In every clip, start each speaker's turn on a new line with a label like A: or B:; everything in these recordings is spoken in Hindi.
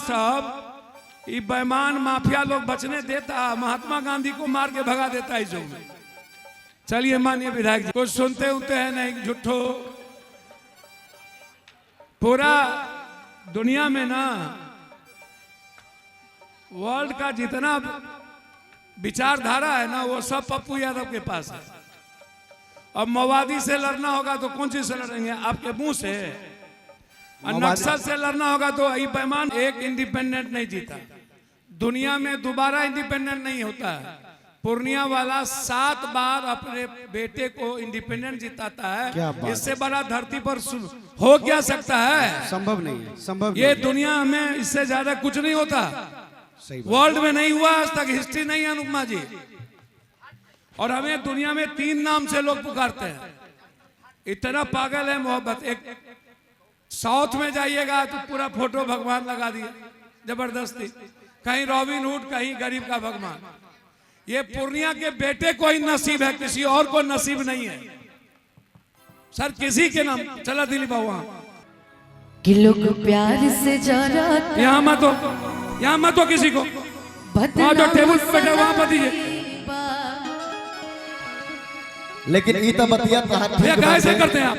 A: साहब ये बेईमान माफिया लोग बचने देता, महात्मा गांधी को मार के भगा देता है जो। चलिए मानिए विधायक जी, कुछ सुनते होते हैं नहीं, झूठो। पूरा दुनिया में ना वर्ल्ड का जितना विचारधारा है ना वो सब पप्पू यादव के पास है। अब माओवादी से लड़ना होगा तो कौन चीज से लड़ेंगे? आपके मुंह से। और नक्सल से लड़ना होगा तो ये बेईमान एक इंडिपेंडेंट नहीं जीता। दुनिया में दोबारा इंडिपेंडेंट नहीं होता है। पूर्णिया वाला 7 बार अपने बेटे को इंडिपेंडेंट जिताता है। इससे बड़ा धरती पर हो क्या सकता है?
B: संभव नहीं है, संभव
A: ये दुनिया में इससे ज्यादा कुछ नहीं होता। वर्ल्ड में नहीं हुआ आज तक, हिस्ट्री नहीं है अनुपमा जी। और हमें दुनिया में 3 नाम से लोग पुकारते हैं। इतना पागल है मोहब्बत। एक साउथ में जाइएगा तो पूरा फोटो भगवान लगा दिए जबरदस्ती, कहीं रॉबिन हुड, कहीं गरीब का भगवान। ये पूर्णिया के बेटे को ही नसीब है, किसी और को नसीब नहीं है सर। किसी के नाम चला दिलीप बाबू
C: कि लोग प्यार से जरा
A: यहाँ मत हो, यहाँ मत हो किसी को। वहाँ जो टेबल पे बैठे वहाँ पर दीजिए।
B: लेकिन इतना बतिया
A: कैसे करते हैं आप?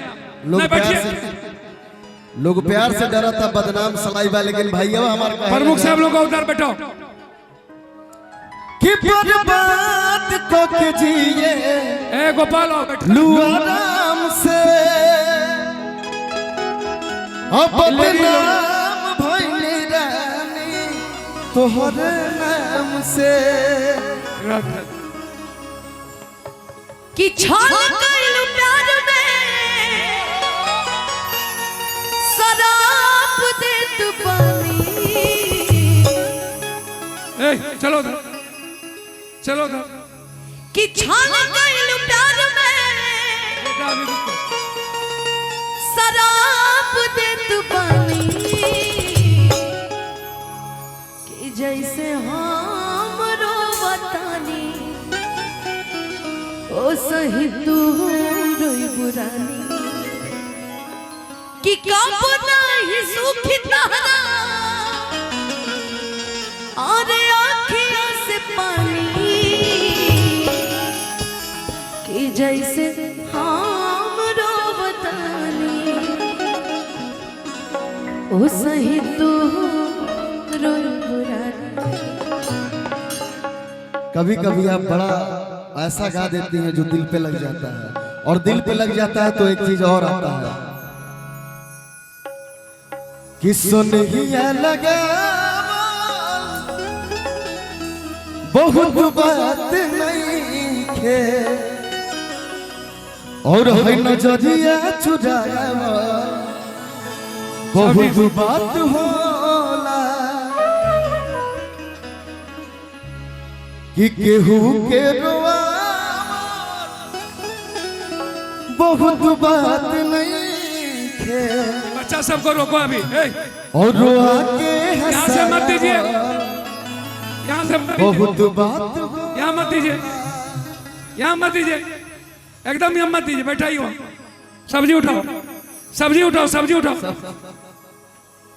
B: लोग प्यार से डरा था बदनाम सलाई बा। लेकिन भैया हमारे
A: प्रमुख साहब लोग उधर बैठो
B: कि बर्बाद को के जिए
A: ए गोपाल
B: आराम से बदनाम भइले रानी तोहर नाम से।
C: कि छल कइल प्यार में शराब दे तू पानी।
A: चलो उधर, चलो उधर।
C: कि छल कइल प्यार में शराब दे तू पानी। कि जैसे हम रोवतानी ओ सही तू रोई बुरानी। कि कब नहीं सुखी तारा और आँखियों से पानी। कि जैसे हम रोवतानी ओ सही तू रोई बुरानी।
B: कभी कभी आप बड़ा ऐसा गा देती हैं जो दिल पे लग जाता है, और दिल पे लग जाता है तो एक चीज और आता है कि सुनहिया लगा बहुत बात नहीं खे और है नजरिया चुराया बहुत बात होला। कि केहू के रोआ बहुत बात नहीं खे।
A: बच्चा सबको रोको अभी।
B: और रोआ के
A: यहाँ से मत दीजिए, यहाँ से
B: बहुत बात।
A: यहाँ मत दीजिए, यहाँ मत दीजिए, एकदम यहाँ मत दीजिए। बैठा ही हो। सब्जी उठाओ, सब्जी उठाओ, सब्जी उठाओ,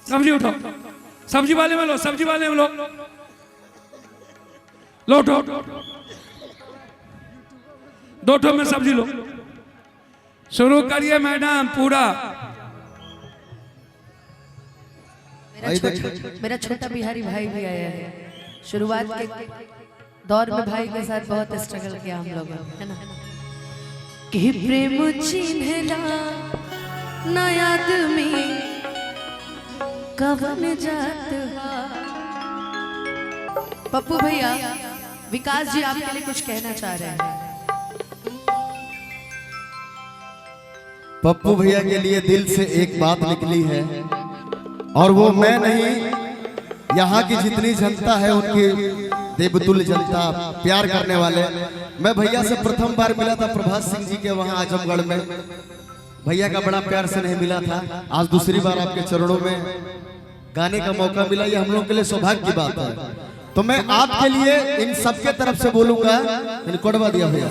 A: सब्जी उठाओ। सब्जी वाले में लो, सब्जी वाले में लो, लो ठो 2 ठो में सब्जी लो। शुरू करिए मैडम पूरा।
C: मेरा छोटा बिहारी भाई भी आया है। शुरुआत के दौर में भाई के साथ बहुत स्ट्रगल किया हम लोगों ने, है ना। कि प्रेम चिन्हला नया आदमी कवन जात। पप्पू भैया, विकास जी आपके लिए कुछ कहना चाह रहे हैं।
B: पप्पू भैया के लिए दिल से एक बात निकली है, और वो मैं नहीं, यहाँ की जितनी जनता है उनकी देवतुल्य जनता, प्यार करने वाले। मैं भैया से प्रथम बार मिला था प्रभात सिंह जी के वहाँ आजमगढ़ में। भैया का बड़ा प्यार से नहीं मिला था। आज दूसरी बार आपके चरणों में गाने का मौका मिला, ये हम लोग के लिए सौभाग्य की बात है। तो मैं आपके लिए इन सबके तरफ से बोलूंगा, कोड़वा दिया भैया।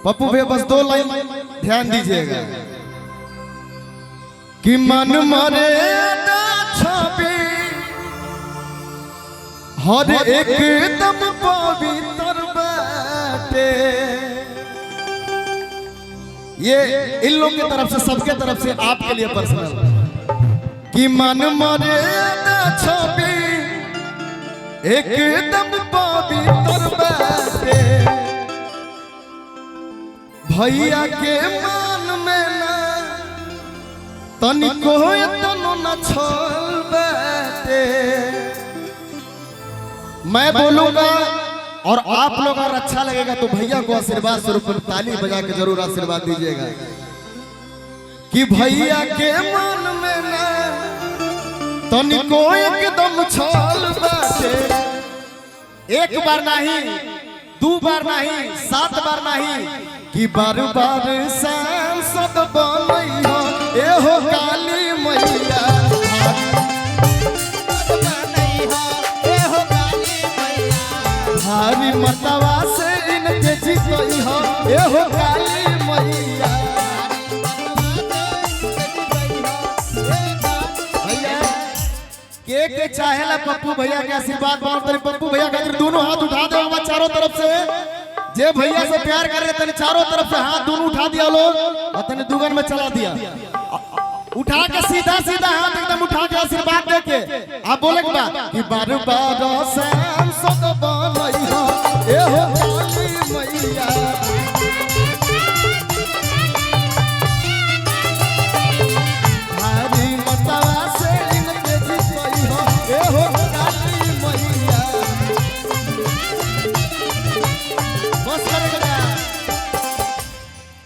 B: पप्पू भैया बस 2 लाइन ध्यान दीजिएगा कि मन मारे हर एकदम पवित्र बाटे। ये इन लोग की तरफ से, सबके तरफ से, आपके लिए पर्सनल कि मन मरे छवि एकदम पवित्र बाटे। भैया के मान में ना तनिको तनो न छोड़ बाटे। मैं बोलूंगा और आप लोग अगर अच्छा लगेगा तो भैया को आशीर्वाद स्वरूप ताली बजा के जरूर आशीर्वाद दीजिएगा कि भैया के मान में ना तनिको एकदम छोड़ बाटे। एक बार नहीं, दो बार नहीं, 7 बार नहीं कि बार बार सांसद बनई हो एहो काली मैया। भारी मतवा से इनके जीतई हो एहो काली मैया। के चाहेला पप्पू भैया के आशीर्वाद पाओ तरी पप्पू भैया खातिर दोनों हाथ उठा दे बाबा चारों तरफ से। जे भैया से प्यार करे तने चारों तरफ से हाथ दोनों उठा दिया लोग और तने दुगन में चला दिया। उठा के सीधा सीधा हाथ एकदम उठा के आशीर्वाद दे के आप बोले कि बार बार सांसद बनई हो